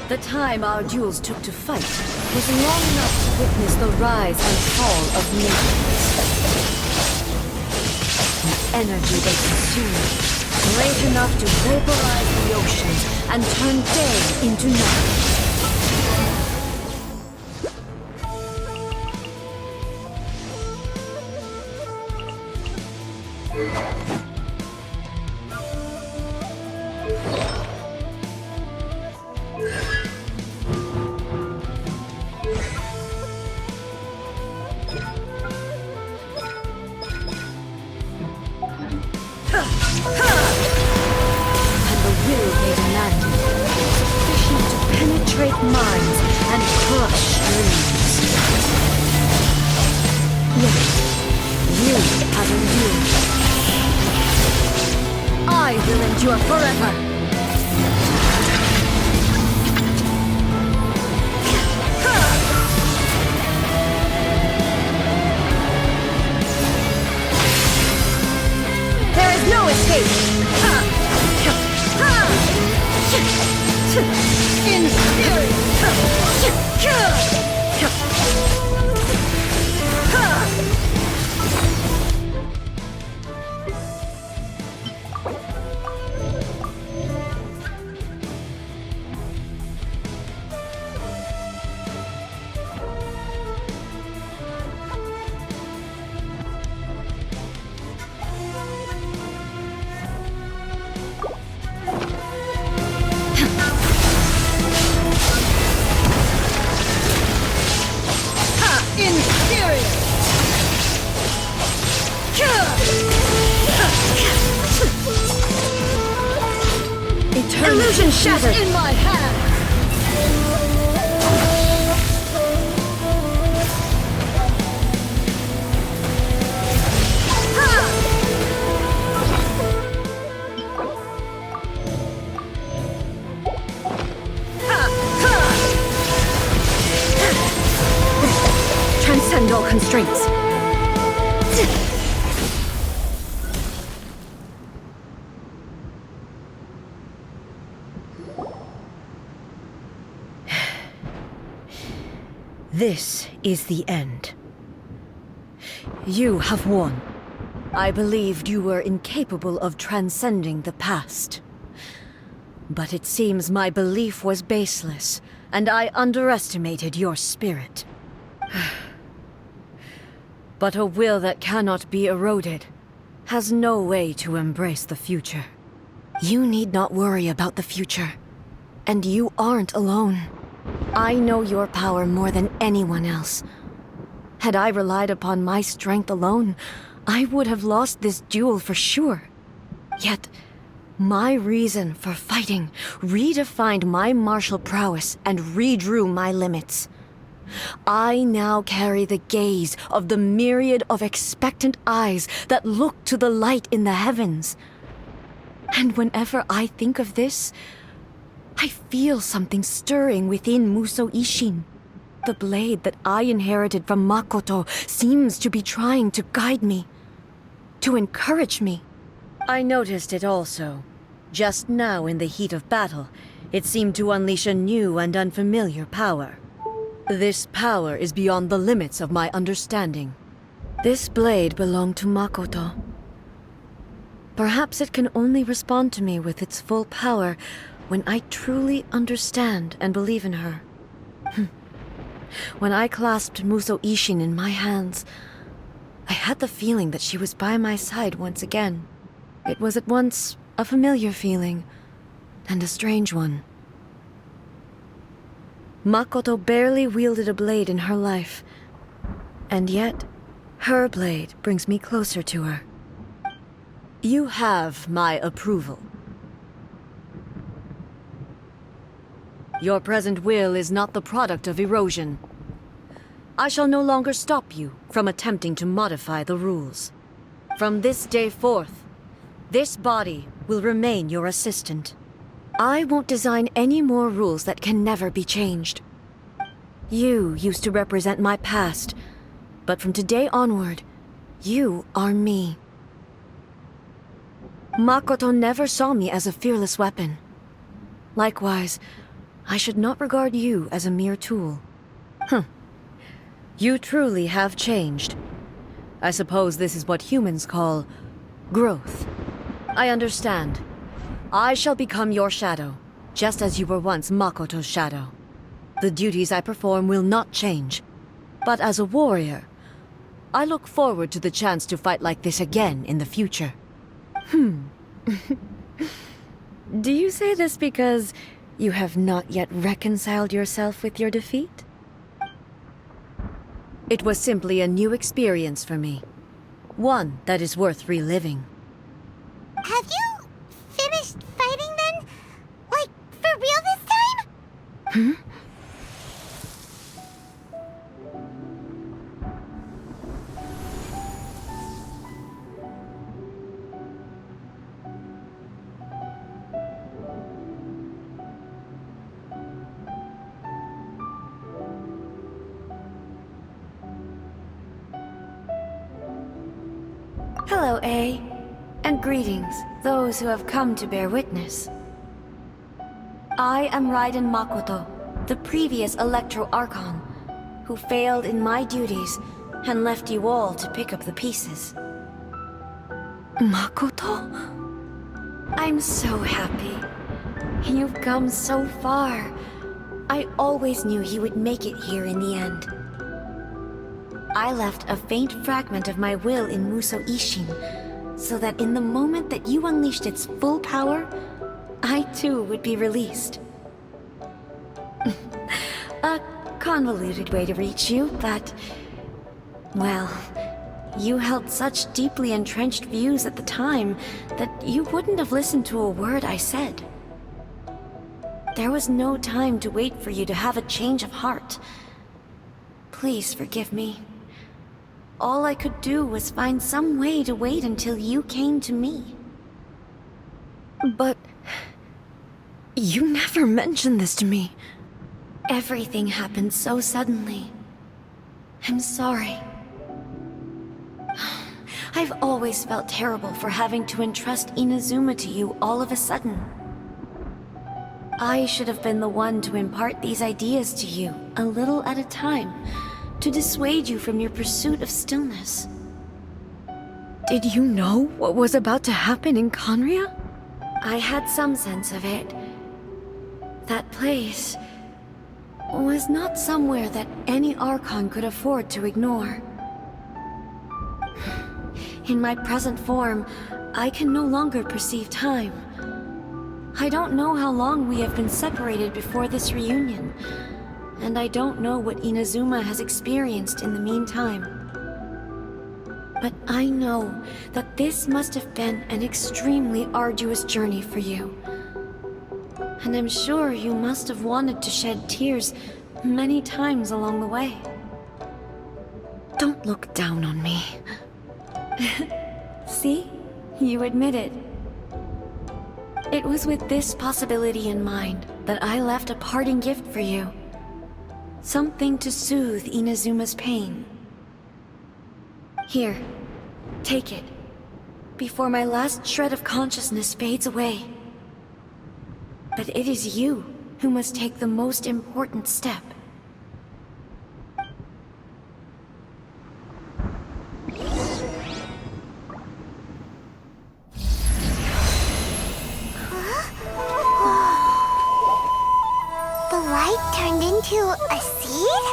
The time our duels took to fight was long enough to witness the rise and fall of nations. The energy they consumed, great enough to vaporize the oceans and turn day into night. And the will they demanded was sufficient to penetrate minds and crush dreams. Yet, you have endured. I will endure forever. There is no escape! In spirit! Illusion shattered in my hand. Transcend all constraints. This is the end. You have won. I believed you were incapable of transcending the past. But it seems my belief was baseless, and I underestimated your spirit. But a will that cannot be eroded has no way to embrace the future. You need not worry about the future, and you aren't alone. I know your power more than anyone else. Had I relied upon my strength alone, I would have lost this duel for sure. Yet, my reason for fighting redefined my martial prowess and redrew my limits. I now carry the gaze of the myriad of expectant eyes that look to the light in the heavens. And whenever I think of this, I feel something stirring within Musou Ishin. The blade that I inherited from Makoto seems to be trying to guide me, to encourage me. I noticed it also. Just now in the heat of battle, it seemed to unleash a new and unfamiliar power. This power is beyond the limits of my understanding. This blade belonged to Makoto. Perhaps it can only respond to me with its full power when I truly understand and believe in her. When I clasped Musou Ishin in my hands, I had the feeling that she was by my side once again. It was at once a familiar feeling and a strange one. Makoto barely wielded a blade in her life, and yet her blade brings me closer to her. You have my approval. Your present will is not the product of erosion. I shall no longer stop you from attempting to modify the rules. From this day forth, this body will remain your assistant. I won't design any more rules that can never be changed. You used to represent my past, but from today onward, you are me. Makoto never saw me as a fearless weapon. Likewise, I should not regard you as a mere tool. You truly have changed. I suppose this is what humans call growth. I understand. I shall become your shadow, just as you were once Makoto's shadow. The duties I perform will not change. But as a warrior, I look forward to the chance to fight like this again in the future. Do you say this because you have not yet reconciled yourself with your defeat? It was simply a new experience for me. One that is worth reliving. Have you finished fighting then? Like, for real this time? Hello, A. And greetings, those who have come to bear witness. I am Raiden Makoto, the previous Electro Archon, who failed in my duties and left you all to pick up the pieces. Makoto? I'm so happy. You've come so far. I always knew you would make it here in the end. I left a faint fragment of my will in Muso Ishin, so that in the moment that you unleashed its full power, I too would be released. A convoluted way to reach you, but... well, you held such deeply entrenched views at the time that you wouldn't have listened to a word I said. There was no time to wait for you to have a change of heart. Please forgive me. All I could do was find some way to wait until you came to me. But... you never mentioned this to me. Everything happened so suddenly. I'm sorry. I've always felt terrible for having to entrust Inazuma to you all of a sudden. I should have been the one to impart these ideas to you, a little at a time, to dissuade you from your pursuit of stillness. Did you know what was about to happen in Conria? I had some sense of it. That place was not somewhere that any Archon could afford to ignore. In my present form, I can no longer perceive time. I don't know how long we have been separated before this reunion, and I don't know what Inazuma has experienced in the meantime. But I know that this must have been an extremely arduous journey for you. And I'm sure you must have wanted to shed tears many times along the way. Don't look down on me. See? You admit it. It was with this possibility in mind that I left a parting gift for you. Something to soothe Inazuma's pain. Here, take it, before my last shred of consciousness fades away. But it is you who must take the most important step. The light turned into a seed?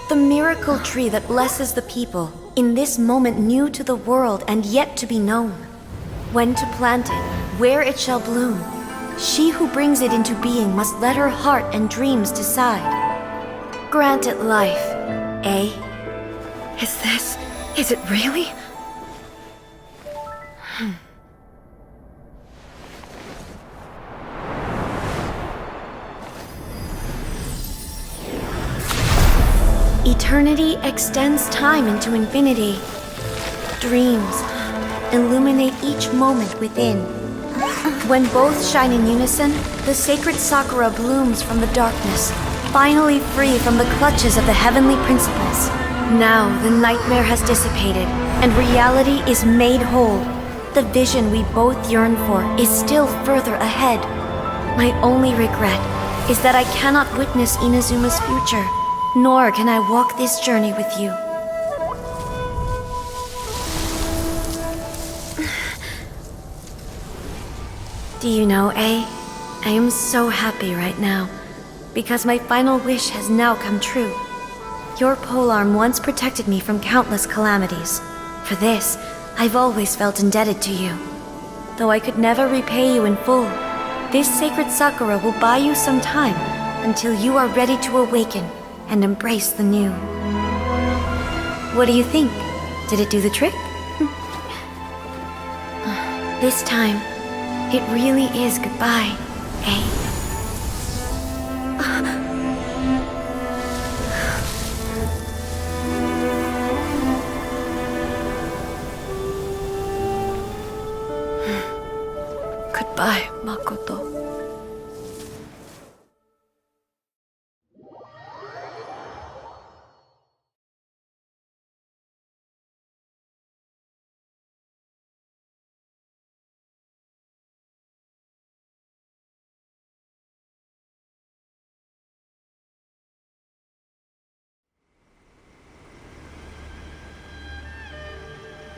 The miracle tree that blesses the people, in this moment new to the world and yet to be known. When to plant it, where it shall bloom. She who brings it into being must let her heart and dreams decide. Grant it life, eh? Is it really? Eternity extends time into infinity. Dreams illuminate each moment within. When both shine in unison, the sacred Sakura blooms from the darkness, finally free from the clutches of the heavenly principles. Now the nightmare has dissipated, and reality is made whole. The vision we both yearn for is still further ahead. My only regret is that I cannot witness Inazuma's future, nor can I walk this journey with you. Do you know, I am so happy right now, because my final wish has now come true. Your polearm once protected me from countless calamities. For this, I've always felt indebted to you. Though I could never repay you in full, this sacred sakura will buy you some time until you are ready to awaken and embrace the new. What do you think? Did it do the trick? This time, it really is goodbye, eh? Goodbye, Makoto.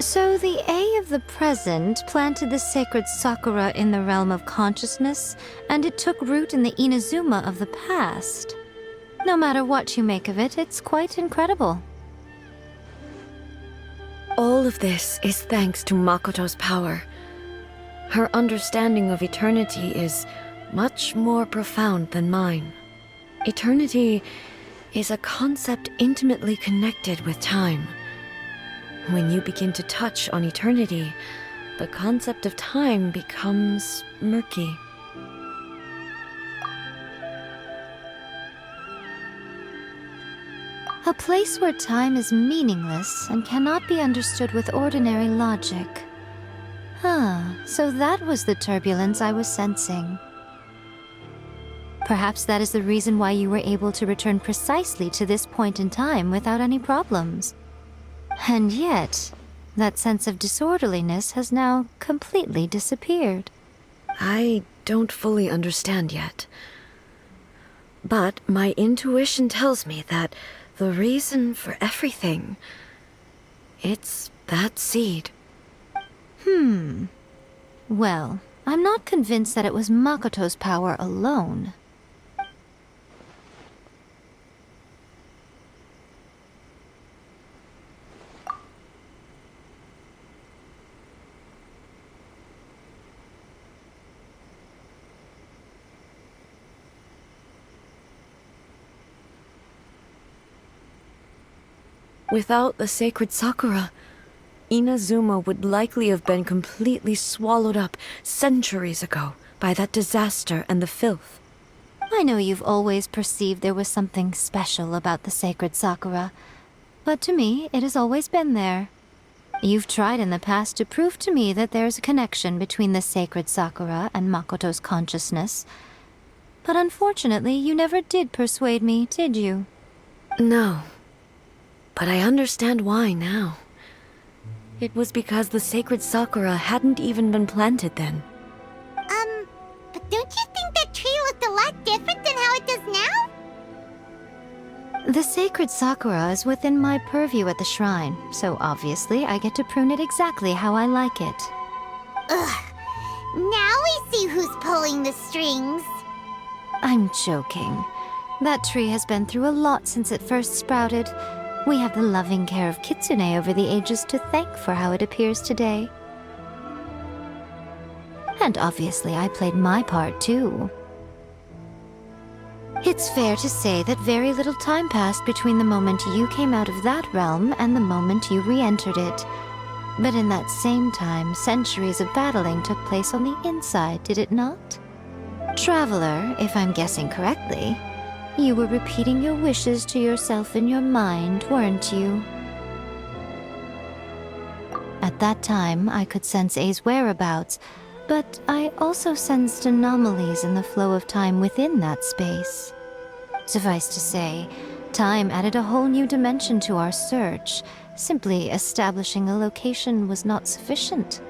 So the A of the present planted the sacred sakura in the realm of consciousness, and it took root in the Inazuma of the past. No matter what you make of it, it's quite incredible. All of this is thanks to Makoto's power. Her understanding of eternity is much more profound than mine. Eternity is a concept intimately connected with time. When you begin to touch on eternity, the concept of time becomes murky. A place where time is meaningless and cannot be understood with ordinary logic. So that was the turbulence I was sensing. Perhaps that is the reason why you were able to return precisely to this point in time without any problems. And yet, that sense of disorderliness has now completely disappeared. I don't fully understand yet. But my intuition tells me that the reason for everything, it's that seed. Well, I'm not convinced that it was Makoto's power alone. Without the sacred sakura, Inazuma would likely have been completely swallowed up centuries ago by that disaster and the filth. I know you've always perceived there was something special about the sacred sakura, but to me, it has always been there. You've tried in the past to prove to me that there's a connection between the sacred sakura and Makoto's consciousness, but unfortunately, you never did persuade me, did you? No. But I understand why now. It was because the sacred sakura hadn't even been planted then. But don't you think that tree looked a lot different than how it does now? The sacred sakura is within my purview at the shrine, so obviously I get to prune it exactly how I like it. Ugh. Now we see who's pulling the strings. I'm joking. That tree has been through a lot since it first sprouted. We have the loving care of Kitsune over the ages to thank for how it appears today. And obviously I played my part too. It's fair to say that very little time passed between the moment you came out of that realm and the moment you re-entered it. But in that same time, centuries of battling took place on the inside, did it not? Traveler, if I'm guessing correctly, you were repeating your wishes to yourself in your mind, weren't you? At that time, I could sense A's whereabouts, but I also sensed anomalies in the flow of time within that space. Suffice to say, time added a whole new dimension to our search. Simply establishing a location was not sufficient.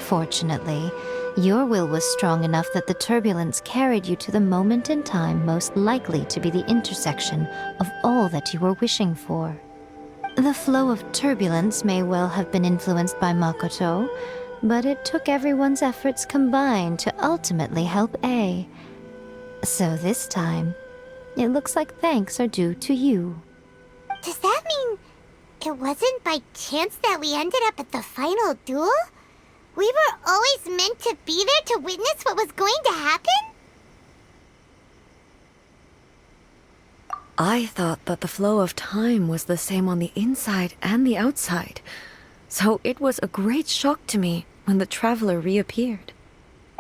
Fortunately, Your will was strong enough that the turbulence carried you to the moment in time most likely to be the intersection of all that you were wishing for. The flow of turbulence may well have been influenced by Makoto, but it took everyone's efforts combined to ultimately help A. So this time, it looks like thanks are due to you. Does that mean it wasn't by chance that we ended up at the final duel? We were always meant to be there to witness what was going to happen? I thought that the flow of time was the same on the inside and the outside, so it was a great shock to me when the traveler reappeared.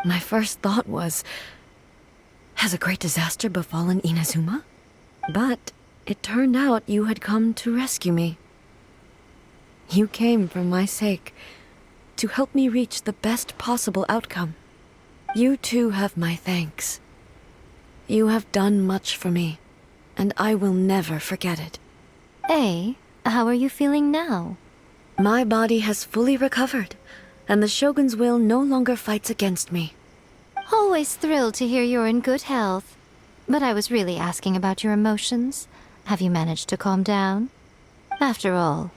My first thought was, has a great disaster befallen Inazuma? But it turned out you had come to rescue me. You came for my sake, to help me reach the best possible outcome. You too have my thanks. You have done much for me, and I will never forget it. A, how are you feeling now? My body has fully recovered, and the Shogun's will no longer fights against me. Always thrilled to hear you're in good health. But I was really asking about your emotions. Have you managed to calm down? After all,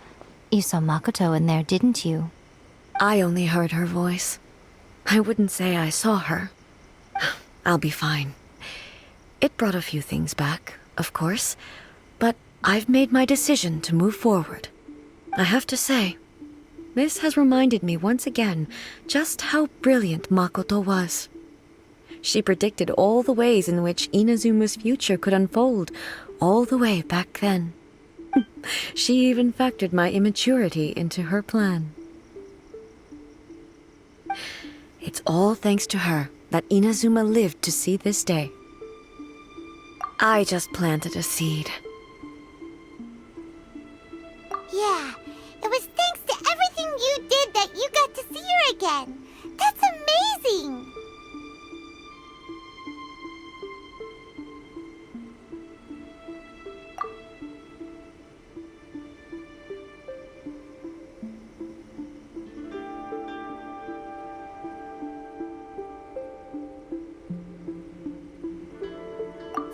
you saw Makoto in there, didn't you? I only heard her voice. I wouldn't say I saw her. I'll be fine. It brought a few things back, of course, but I've made my decision to move forward. I have to say, this has reminded me once again just how brilliant Makoto was. She predicted all the ways in which Inazuma's future could unfold, all the way back then. She even factored my immaturity into her plan. It's all thanks to her that Inazuma lived to see this day. I just planted a seed. Yeah, it was thanks to everything you did that you got to see her again. That's amazing!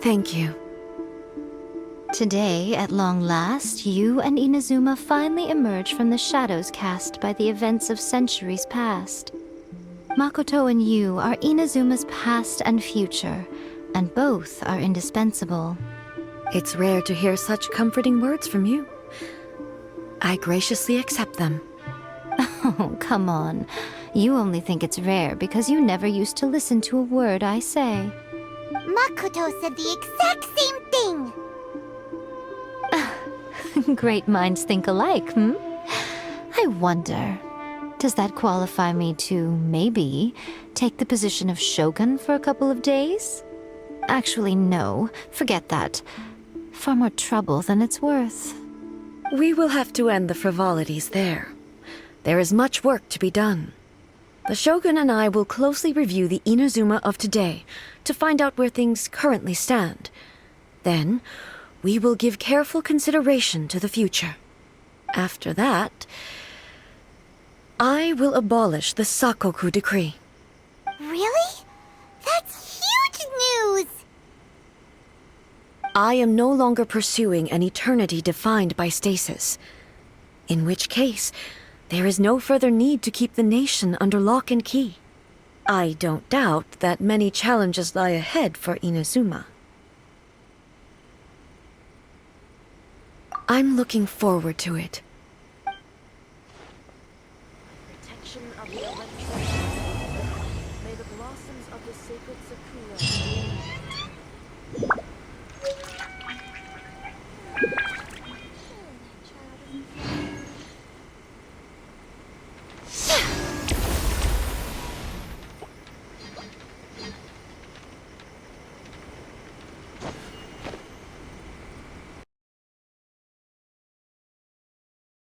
Thank you. Today, at long last, you and Inazuma finally emerge from the shadows cast by the events of centuries past. Makoto and you are Inazuma's past and future, and both are indispensable. It's rare to hear such comforting words from you. I graciously accept them. Oh, come on. You only think it's rare because you never used to listen to a word I say. Makoto said the exact same thing! Great minds think alike, hmm? I wonder, does that qualify me to, maybe, take the position of Shogun for a couple of days? Actually, no. Forget that. Far more trouble than it's worth. We will have to end the frivolities there. There is much work to be done. The Shogun and I will closely review the Inazuma of today to find out where things currently stand. Then, we will give careful consideration to the future. After that, I will abolish the Sakoku decree. Really? That's huge news! I am no longer pursuing an eternity defined by stasis. In which case, there is no further need to keep the nation under lock and key. I don't doubt that many challenges lie ahead for Inazuma. I'm looking forward to it. Protection of the electric. May the blossoms of the sacred sakura bloom.